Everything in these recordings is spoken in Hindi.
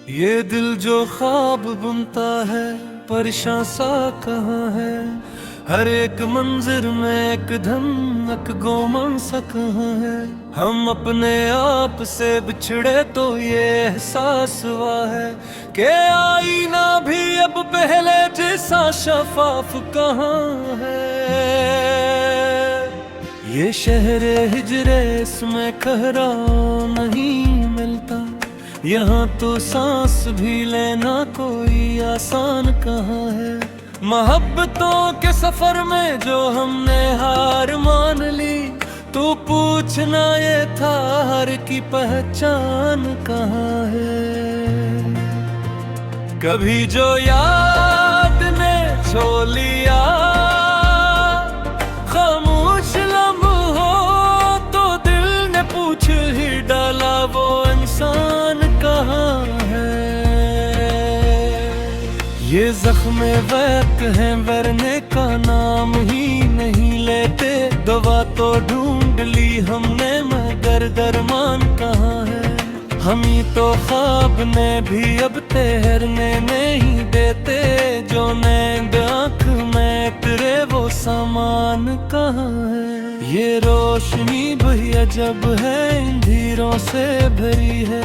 ये दिल जो ख्वाब बुनता है परेशान सा कहाँ है। हर एक मंजिर में एक धमक गोमन सा कहाँ है। हम अपने आप से बिछड़े तो ये एहसास हुआ है कि आईना भी अब पहले जैसा शफाफ कहाँ है। ये शहरे हिजरे इसमें कहरा नहीं मिलता। यहाँ तो सांस भी लेना कोई आसान कहाँ है। मोहब्बतों के सफर में जो हमने हार मान ली, तू पूछना ये था हार की पहचान कहाँ है। कभी जो याद ने छो लिया खामोश लम्हों, तो दिल ने पूछ ही डाला वो इंसान कहाँ है। ये जख्मे वक्त हैं वरने का नाम ही नहीं लेते। दवा तो ढूंढ ली हमने मगर दरमान कहाँ है। हम ही तो ख्वाब ने भी अब ठहरने नहीं देते। जो नींद आँख में तेरे वो सामान कहाँ है। ये रोशनी भैया जब है अंधेरों से भरी है।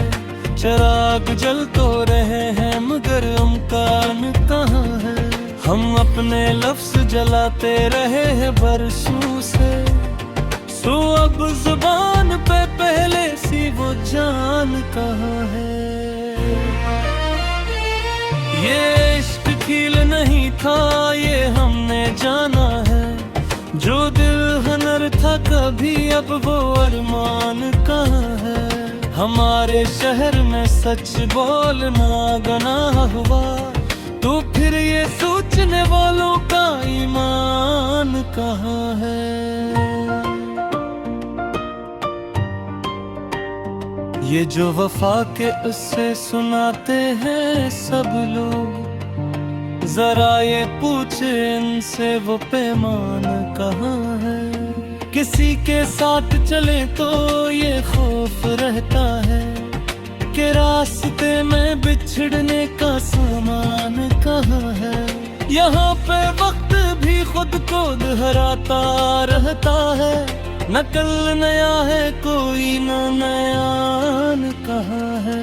चिराग जल तो रहे हैं मगर अमकान कहाँ है। हम अपने लफ्ज जलाते रहे हैं बरसों से। सो अब जुबान पे पहले सी वो जान कहाँ है। ये इश्क खील नहीं था ये हमने जाना है। जो दिल हनर था कभी अब वो अरमान कहाँ है। हमारे शहर में सच बोलना गुनाह हुआ, तो फिर ये सोचने वालों का ईमान कहाँ है। ये जो वफा के उससे सुनाते हैं सब लोग, जरा ये पूछे इनसे वो पैमान कहाँ है। किसी के साथ चले तो ये खौफ रहता है कि रास्ते में बिछड़ने का सामान कहाँ है। यहाँ पे वक्त भी खुद को दोहराता रहता है। न कल नया है कोई न नयान कहाँ है।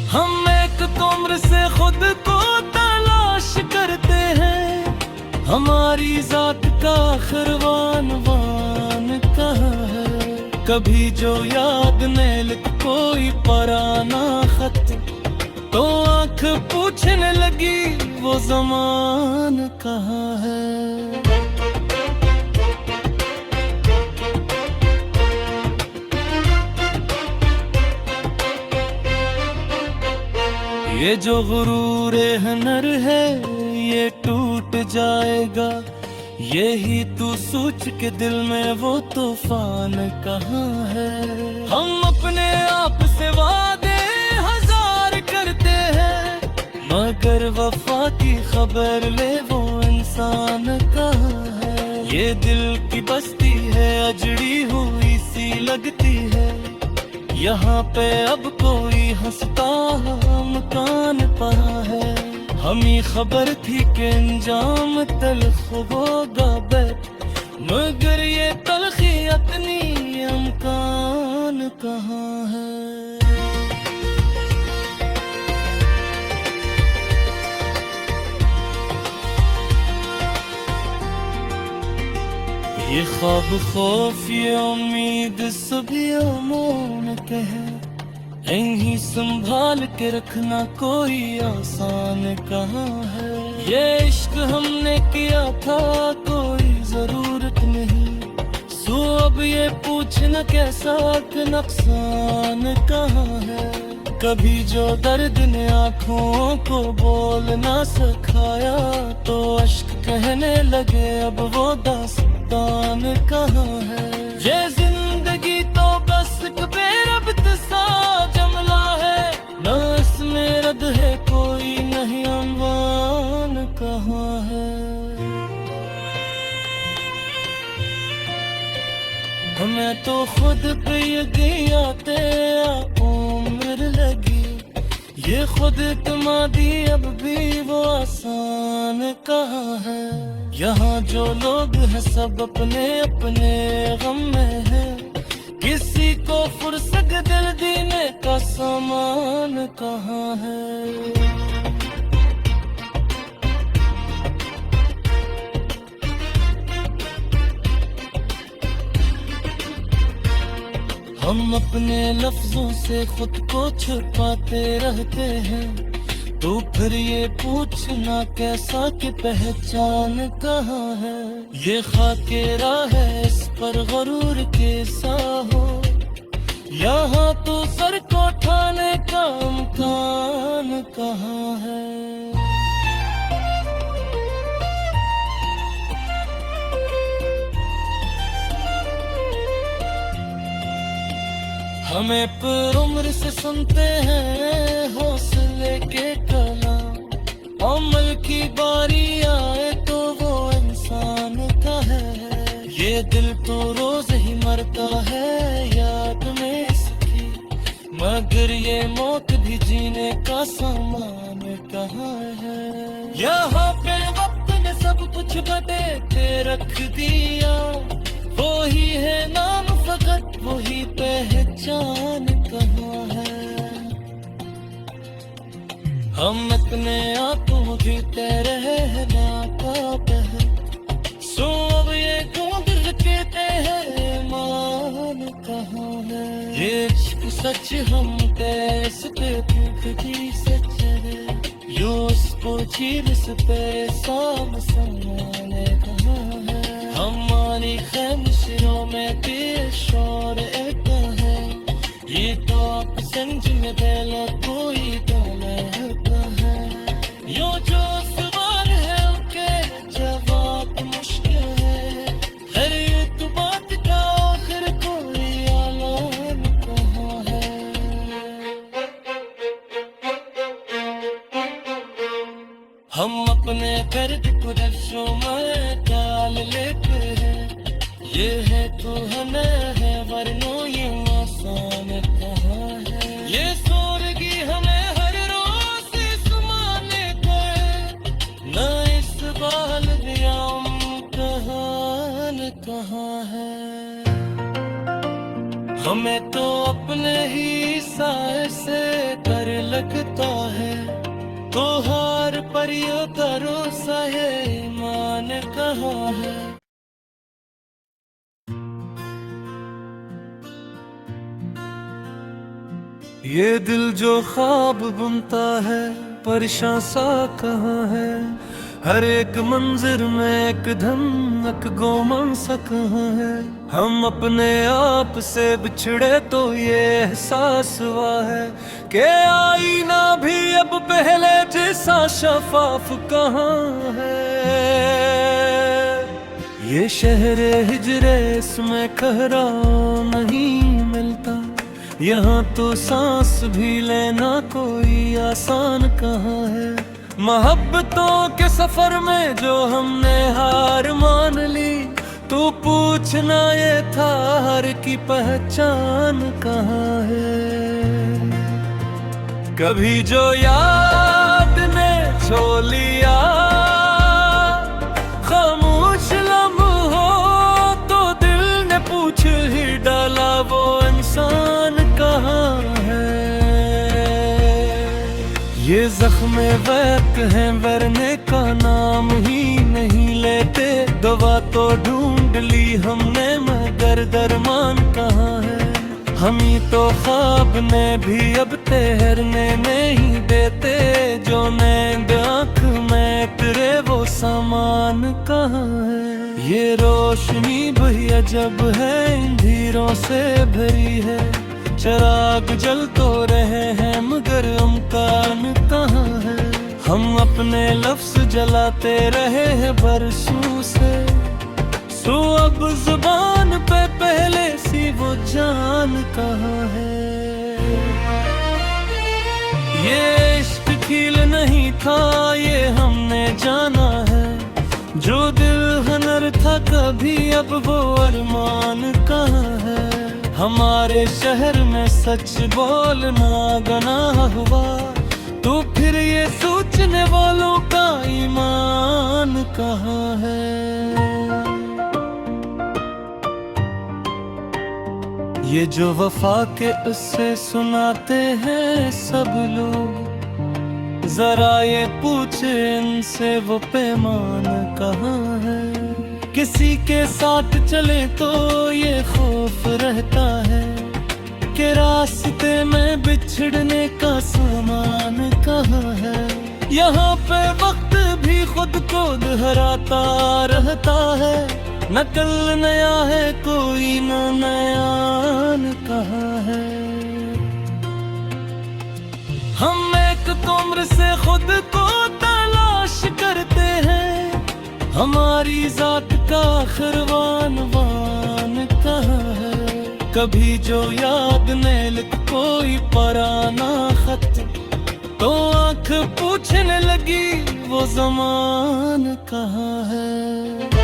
हम एक उम्र से खुद को तलाश करते हैं। हमारी जात का आखिरवान कहाँ है। कभी जो याद ने लिख कोई पुराना खत, तो आँख पूछने लगी वो ज़मान कहाँ है। ये जो गुरूर हुनर है ये टूट जाएगा। यही तू सोच के दिल में वो तूफान कहाँ है। हम अपने आप से वादे हजार करते हैं, मगर वफा की खबर ले वो इंसान कहाँ है। ये दिल की बस्ती है अजड़ी हुई सी लगती है। यहाँ पे अब कोई हंसता मकान पड़ा है। हमें खबर थी कि अंजाम तल्ख होगा बैठ, मगर ये तलखी इतनी अमकान कहाँ है। ये ख्वाब खौफ ये उम्मीद सभी अमून के है। यहीं संभाल के रखना कोई आसान कहाँ है। ये इश्क हमने किया था कोई जरूरत नहीं। सो अब ये पूछना कैसा कि नुकसान कहाँ है। कभी जो दर्द ने आँखों को बोल ना सिखाया, तो अश्क कहने लगे अब वो दास्तान कहाँ है। ये जिंदगी तो बस एक बेरब्त सा जमला है। न इसमें रद है कोई नहीं अनवान कहाँ है। हमें तो खुद पे यकीन आते उम्र नजर लगी। ये खुद इत्मीदी अब भी वो आसान कहाँ है। यहाँ जो लोग हैं सब अपने अपने गम में है। किसी को फुर्सत दिल देने का सामान कहाँ है। हम अपने लफ्जों से खुद को छुपाते रहते हैं। तो फिर ये पूछना कैसा कि पहचान कहाँ है। ये खाके राह है इस पर गरूर के साहो। यहाँ तो सर को उठाने का इम्कान कहाँ है। हमें पर उम्र से सुनते हैं हौसले के कलाम। अमल की बारी आए तो वो इंसान का है। ये दिल तो रोज ही मरता है याद में इसकी। मगर ये मौत भी जीने का सामान कहाँ है। यहाँ पे वक्त ने सब कुछ बदे के रख दिया। वो ही है नाम फकत वही पहचान कहाँ है। हम अपने आपको जीते रहे ना पाप है। सो अब ये ढूंढ कहते हैं मान कहाँ है। ये इश्क सच हम इस पे भूखी सच है। यो इसको चीर इस पे सामने कहाँ है। हमारी ख़ैमशियों में पेश और एक है। ये तो आप समझ में पहला कोई तो रहता है। यो जो सवाल है उनके जवाब मुश्किल है। हर एक बात का आखिर कोई आलान कहाँ है। हम अपने दर्द को लफ्ज़ों में डाल लेते हैं। ये है तो हमें है वरनो ये आसान कहाँ है। ये सोरगी हमें हर रोज सुमाने गए। न इस बाल दियाम कहाँ है। हमें तो अपने ही साए से डर लगता है। तो हार पर ये भरोसा है ईमान कहाँ है। ये दिल जो ख्वाब बुनता है परेशान सा कहाँ है। हर एक मंजिर में एक धमक गोमन सा कहाँ है। हम अपने आप से बिछड़े तो ये एहसास हुआ है कि आईना भी अब पहले जैसा शफाफ कहाँ है। ये शहर हिजरे इसमें ठहराव नहीं मिलता। यहाँ तो सांस भी लेना कोई आसान कहाँ है। मोहब्बतों के सफर में जो हमने हार मान ली। तो पूछना ये था हर की पहचान कहाँ है। कभी जो याद ने छो लिया खामोश लम्हों तो दिल ने पूछ ही डाला वो इंसान कहाँ है। ये जख्म वक्त है वरने का नाम ही नहीं लेते। दवा तो ढूंढ ली हमने मगर दरमान कहाँ है। हम ही तो ख्वाब ने भी अब ठहरने नहीं देते। जो नींद आँख में तेरे वो सामान कहाँ है। ये रोशनी भैया जब है अंधेरों से भरी है। चिराग जल तो रहे हैं मगर अमकान कहाँ है। हम अपने लफ्ज जलाते रहे हैं बरसों से। सो अब जुबान पे पहले सी वो जान कहाँ है। ये इश्क खील नहीं था ये हमने जाना है। जो दिल हनर था कभी अब वो अरमान कहाँ है। हमारे शहर में सच बोलना गुनाह हुआ, तो फिर ये सोचने वालों का ईमान कहाँ है। ये जो वफा के उससे सुनाते हैं सब लोग, जरा ये पूछे इनसे वो पैमान कहाँ है। किसी के साथ चले तो ये खौफ रहता है कि रास्ते में बिछड़ने का सामान कहाँ है। यहाँ पे वक्त भी खुद को दोहराता रहता है, न कल नया है कोई न नयान कहाँ है। हम एक उम्र से खुद को तलाश करते हैं, हमारी जात का आखिरवान वान कहाँ है। कभी जो याद ने लिख कोई पराना खत, तो आंख पूछने लगी वो ज़मान कहाँ है।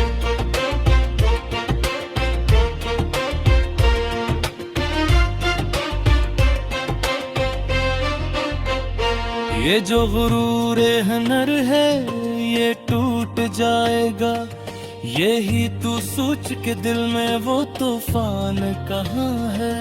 ये जो गुरूर हुनर है ये टूट जाएगा, यही तू सोच के दिल में वो तूफान कहाँ है।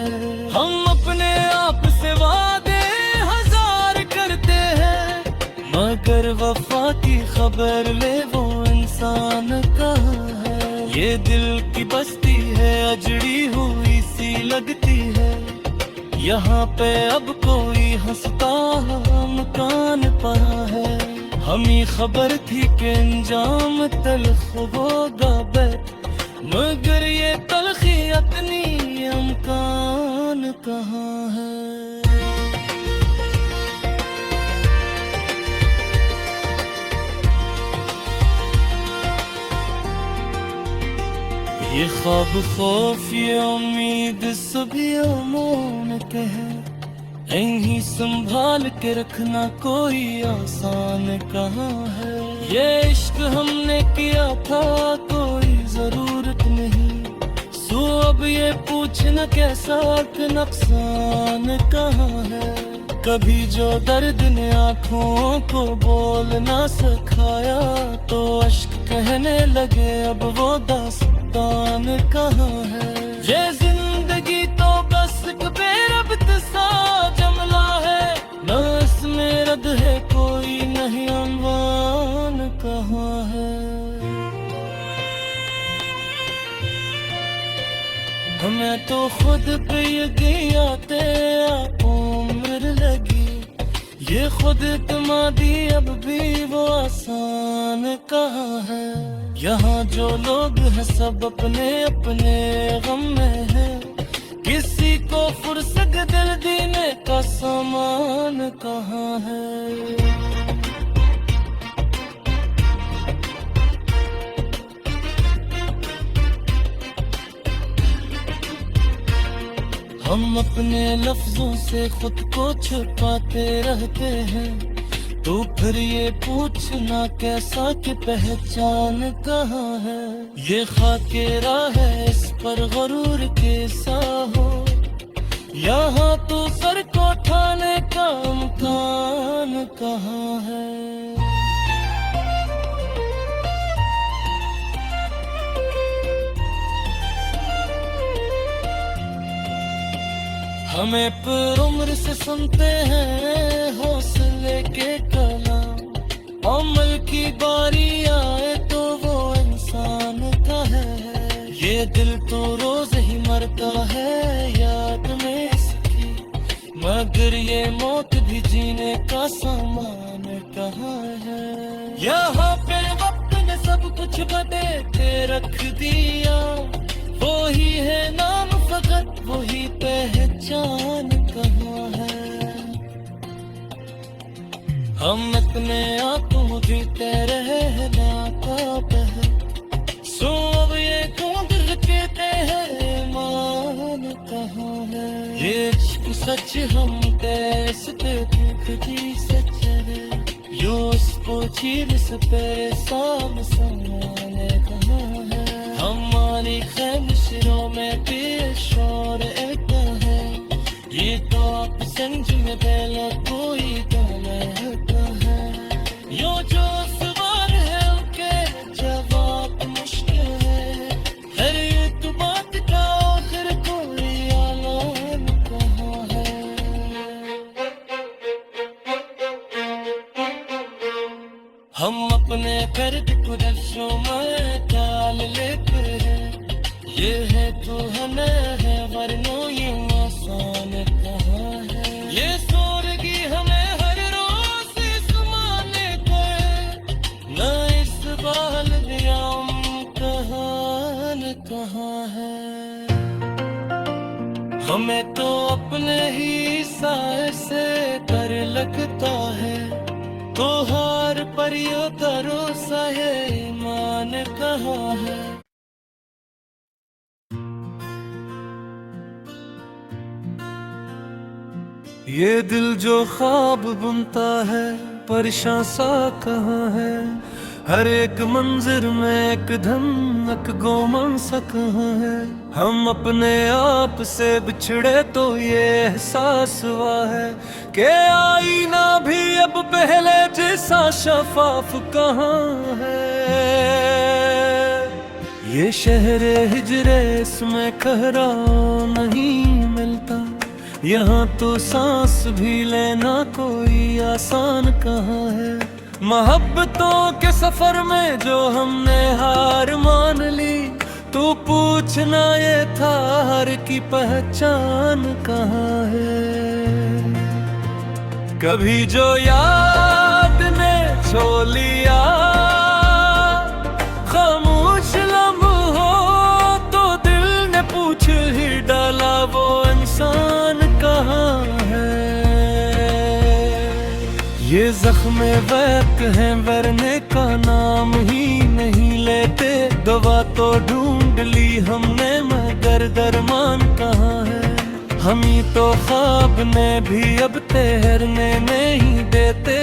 हम अपने आप से वादे हजार करते हैं, मगर वफा की खबर ले वो इंसान कहाँ है। ये दिल की बस्ती है अजड़ी हुई सी लगती है, यहाँ पे अब कोई हंसता मकान पड़ा है। हमें खबर थी कि अंजाम तल्ख होगा बैठ, मगर ये तलखी अपनी अमकान कहाँ है। ये ख्वाब खौफ ये उम्मीद सभी मौन के है, यहीं संभाल के रखना कोई आसान कहाँ है। ये इश्क हमने किया था कोई जरूरत नहीं, सो अब ये पूछना कैसा कि नुकसान कहाँ है। कभी जो दर्द ने आँखों को बोलना सिखाया, तो अश्क कहने लगे अब वो दास्तान कहाँ है। ये जिंदगी तो बस एक बेरब्त सा जमला है, न इसमें रद है कोई नहीं अनवान कहाँ है। हमें तो खुद पे यकीन आते आप उम्र लगी, ये खुद इत्मीदी अब भी वो आसान कहाँ है। यहाँ जो लोग हैं सब अपने अपने गम में है, किसी को फुर्सत दिल देने का सामान कहाँ है। हम अपने लफ्जों से खुद को छुपाते रहते हैं, तो फिर ये पूछना कैसा कि पहचान कहाँ है। ये खाके राह है इस पर गरूर के सा हो, यहाँ तो सर को उठाने का इम्कान कहाँ है। हमें पर उम्र से सुनते हैं हौसले के कलाम, अमल की बारी आए तो वो इंसान का है। ये दिल तो रोज ही मरता है याद में इसकी, मगर ये मौत भी जीने का सामान कहाँ है। यहाँ पे वक्त ने सब कुछ बदल के रख दिया, वो ही है नाम फकत वही पहचान कहाँ है। हम अपने आप को जीते रहना पाप है, सो अब ये कौन कहते हैं मान कहाँ है। ये इश्क सच हम कैसे दुख की सच है, यो उसको चीर से पे सामने कहाँ है। हमारी खैम सिरों में पेश और एक संज में पहला कोई गलत है। यो जो सवाल है उनके जवाब मुश्किल है। हर एक बात का आखिर कोई आलम कहाँ है। हम अपने दर्द को दर्शों में डाल लेते हैं। ये है तो हमें है वरना ये आसान कहाँ है। ये सोरगी हमें हर रोज सुमाने गए न इस बाल दियाम कहान कहाँ है। हमें तो अपने ही साए से डर लगता है। तो हार पर यो भरोसा है ईमान कहाँ है। ये दिल जो ख्वाब बुनता है परेशान सा कहाँ है। हर एक मंजिर में एक धमक गोमन सा कहाँ है। हम अपने आप से बिछड़े तो ये एहसास हुआ है कि आईना भी अब पहले जैसा शफाफ कहाँ है। ये शहरे हिजरे इसमें ठहराव नहीं मिलता। यहाँ तो सांस भी लेना कोई आसान कहाँ है। मोहब्बतों के सफर में जो हमने हार मान ली। तू पूछना ये था हार की पहचान कहाँ है। कभी जो याद ने छो लिया खामोश लम्हों तो दिल ने पूछ ही डाला वो इंसान कहाँ है। ये जख्मे वक्त हैं वरने का नाम ही नहीं लेते। दवा तो ढूंढ ली हमने मगर दरमान कहाँ है। हम ही तो ख्वाब ने भी अब ठहरने नहीं देते।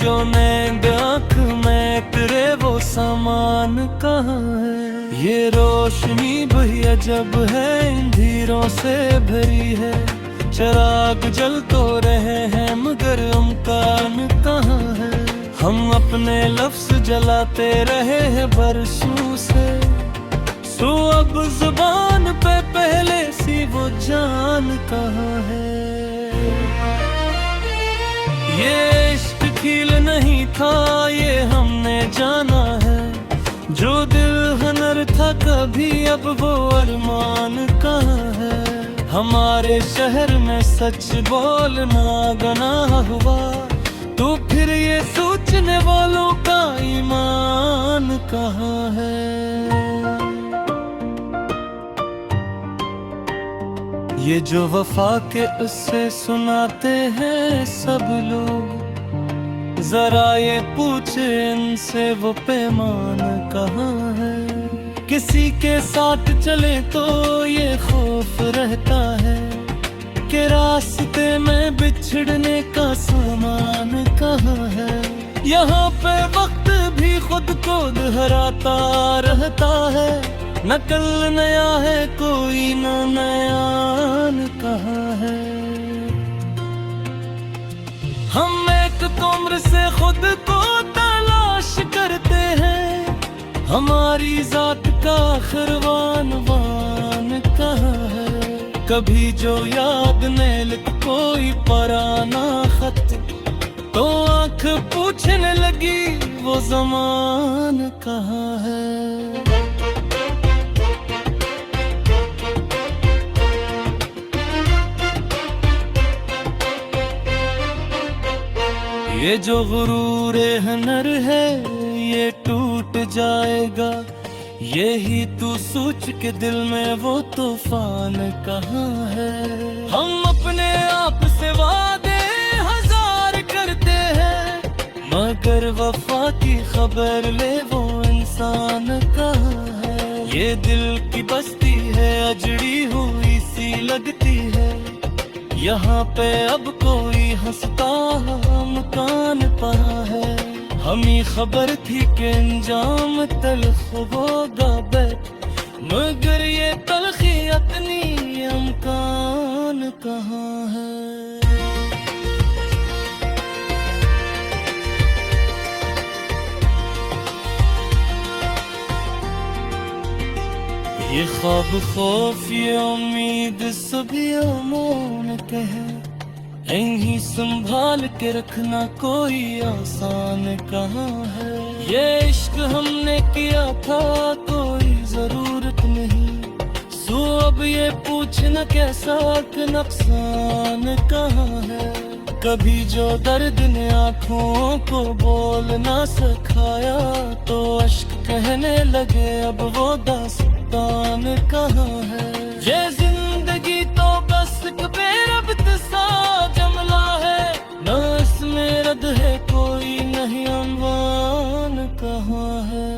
जो नींद आँख में तेरे वो सामान कहाँ है। ये रोशनी भैया जब है अंधेरों से भरी है। चिराग जल तो रहे हैं मगर अमकान कहाँ है। हम अपने लफ्ज जलाते रहे हैं बरसों से। सो अब जुबान पे पहले सी वो जान कहाँ है। ये इश्क खील नहीं था ये हमने जाना है। जो दिल हनर था कभी अब वो अरमान कहाँ है। हमारे शहर में सच बोलना गुनाह हुआ। तो फिर ये सोचने वालों का ईमान कहाँ है। ये जो वफा के उससे सुनाते हैं सब लोग। जरा ये पूछे इनसे वो पैमान कहाँ है। किसी के साथ चले तो ये खौफ रहता है कि रास्ते में बिछड़ने का सामान कहाँ है। यहाँ पे वक्त भी खुद को दोहराता रहता है। न कल नया है कोई न नयान कहाँ है। हम एक उम्र से खुद को तलाश करते हैं। हमारी जात का आखिरवान कहाँ है। कभी जो याद ने लिख कोई पुराना खत तो आँख पूछने लगी वो ज़मान कहाँ है। ये जो गुरूर हुनर है ये टूट जाएगा। यही तू सोच के दिल में वो तूफान कहाँ है। हम अपने आप से वादे हजार करते हैं मगर वफा की खबर ले वो इंसान कहाँ है। ये दिल की बस्ती है अजड़ी हुई सी लगती है। यहाँ पे अब कोई हंसता मकान पड़ा है। हमें खबर थी कि अंजाम तल्ख होगा बैठ मगर ये तलखी इतनी अमकान कहाँ है। ये ख्वाब खौफ ये उम्मीद सभी अमूनते हैं, यहीं संभाल के रखना कोई आसान कहाँ है। ये इश्क हमने किया था कोई जरूरत नहीं, सो अब ये पूछना कैसा कि नुकसान कहाँ है। कभी जो दर्द ने आँखों को बोल ना सिखाया, तो अश्क कहने लगे अब वो दास्तान कहाँ है। ये जिंदगी तो बस एक बेरब्त सा जमला है, ना इसमें रद है कोई नहीं, अनवान कहाँ है।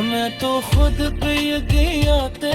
मैं तो खुद पे यकीन आते